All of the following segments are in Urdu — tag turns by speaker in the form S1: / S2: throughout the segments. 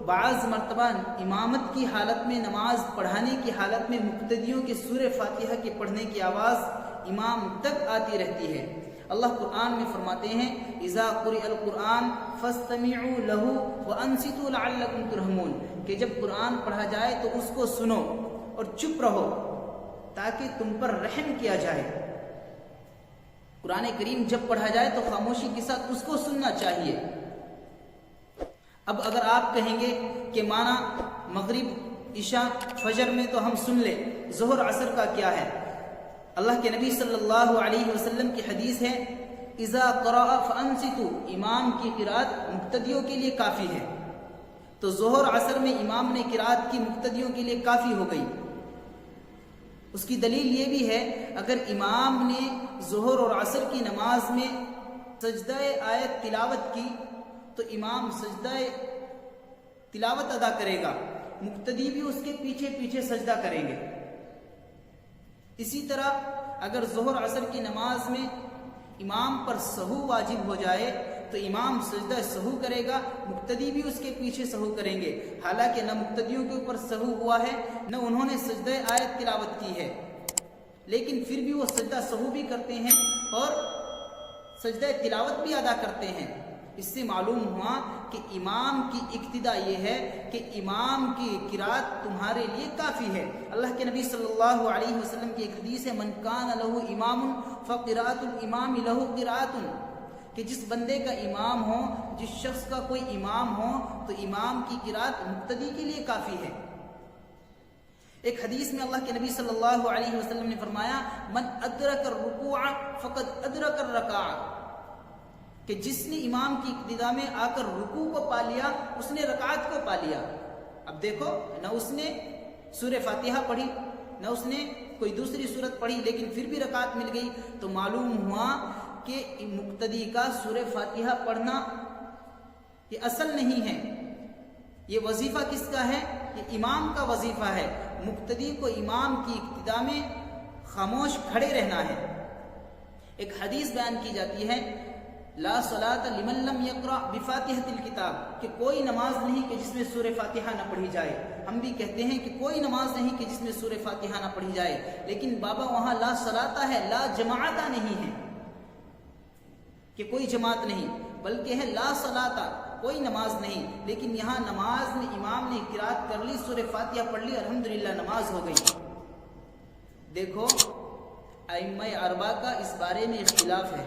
S1: بعض مرتبہ امامت کی حالت میں، نماز پڑھانے کی حالت میں مقتدیوں کے سورہ فاتحہ کے پڑھنے کی آواز امام تک آتی رہتی ہے۔ اللہ قرآن میں فرماتے ہیں اذا قرئ القرآن فاستمعوا له وانصتوا لعلکم ترحمون، کہ جب قرآن پڑھا جائے تو اس کو سنو اور چپ رہو تاکہ تم پر رحم کیا جائے۔ قرآن کریم جب پڑھا جائے تو خاموشی کے ساتھ اس کو سننا چاہیے۔ اب اگر آپ کہیں گے کہ مانا مغرب عشاء فجر میں تو ہم سن لیں، ظہر عصر کا کیا ہے؟ اللہ کے نبی صلی اللہ علیہ وسلم کی حدیث ہے اذا قرأ فانصتوا، امام کی قرات مقتدیوں کے لیے کافی ہے۔ تو ظہر عصر میں امام نے قرات کی مقتدیوں کے لیے کافی ہو گئی۔ اس کی دلیل یہ بھی ہے اگر امام نے ظہر اور عصر کی نماز میں سجدہ آیت تلاوت کی تو امام سجدہ تلاوت ادا کرے گا، مقتدی بھی اس کے پیچھے پیچھے سجدہ کریں گے۔ اسی طرح اگر ظہر عصر کی نماز میں امام پر سہو واجب ہو جائے تو امام سجدہ سہو کرے گا، مقتدی بھی اس کے پیچھے سہو کریں گے، حالانکہ نہ مقتدیوں کے اوپر سہو ہوا ہے نہ انہوں نے سجدہ آیت تلاوت کی ہے، لیکن پھر بھی وہ سجدہ سہو بھی کرتے ہیں اور سجدہ تلاوت بھی ادا کرتے ہیں۔ اس سے معلوم ہوا کہ امام کی اقتداء یہ ہے کہ امام کی قرات تمہارے لیے کافی ہے۔ اللہ کے نبی صلی اللہ علیہ وسلم کی ایک حدیث ہے من کان لہ امام فقراءۃ الامام لہ قراءۃ، کہ جس بندے کا امام ہو، جس شخص کا کوئی امام ہو تو امام کی قرات مقتدی کے لیے کافی ہے۔ ایک حدیث میں اللہ کے نبی صلی اللہ علیہ وسلم نے فرمایا من ادرک الرکوع فقد ادرک الرکعہ، کہ جس نے امام کی ابتدا میں آ کر رکوع کو پا لیا اس نے رکعت کو پا لیا۔ اب دیکھو نہ اس نے سورہ فاتحہ پڑھی نہ اس نے کوئی دوسری سورت پڑھی، لیکن پھر بھی رکعت مل گئی، تو معلوم ہوا کہ مقتدی کا سورہ فاتحہ پڑھنا یہ اصل نہیں ہے، یہ وظیفہ کس کا ہے؟ یہ امام کا وظیفہ ہے۔ مقتدی کو امام کی ابتدا میں خاموش کھڑے رہنا ہے۔ ایک حدیث بیان کی جاتی ہے لا صلاۃ لمن لم یقرأ بفاتحۃ الکتاب، کہ کوئی نماز نہیں کہ جس میں سورہ فاتحہ نہ پڑھی جائے۔ ہم بھی کہتے ہیں کہ کوئی نماز نہیں کہ جس میں سورہ فاتحہ نہ پڑھی جائے، لیکن بابا وہاں لا صلاۃ ہے، لا جماعت نہیں ہے کہ کوئی جماعت نہیں، بلکہ ہے لا صلاۃ، کوئی نماز نہیں، لیکن یہاں نماز میں امام نے قرات کر لی، سورہ فاتحہ پڑھ لی، الحمدللہ نماز ہو گئی۔ دیکھو ائمہ اربعہ کا اس بارے میں اختلاف ہے۔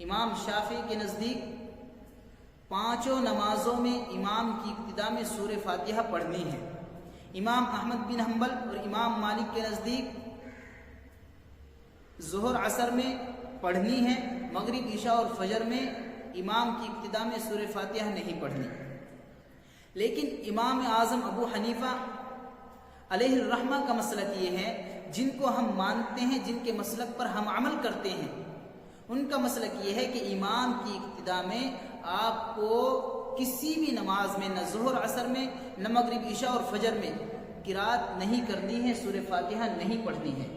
S1: امام شافعی کے نزدیک پانچوں نمازوں میں امام کی ابتدا میں سورہ فاتحہ پڑھنی ہے۔ امام احمد بن حنبل اور امام مالک کے نزدیک ظہر عصر میں پڑھنی ہے، مغرب عشاء اور فجر میں امام کی ابتدا میں سورہ فاتحہ نہیں پڑھنی۔ لیکن امام اعظم ابو حنیفہ علیہ الرحمہ کا مسلک یہ ہے، جن کو ہم مانتے ہیں، جن کے مسلک پر ہم عمل کرتے ہیں، ان کا مسلک یہ ہے کہ امام کی ابتدا میں آپ کو کسی بھی نماز میں، نہ ظہر عصر میں نہ مغرب عشاء اور فجر میں قرات نہیں کرنی ہے، سورہ فاتحہ نہیں پڑھنی ہے۔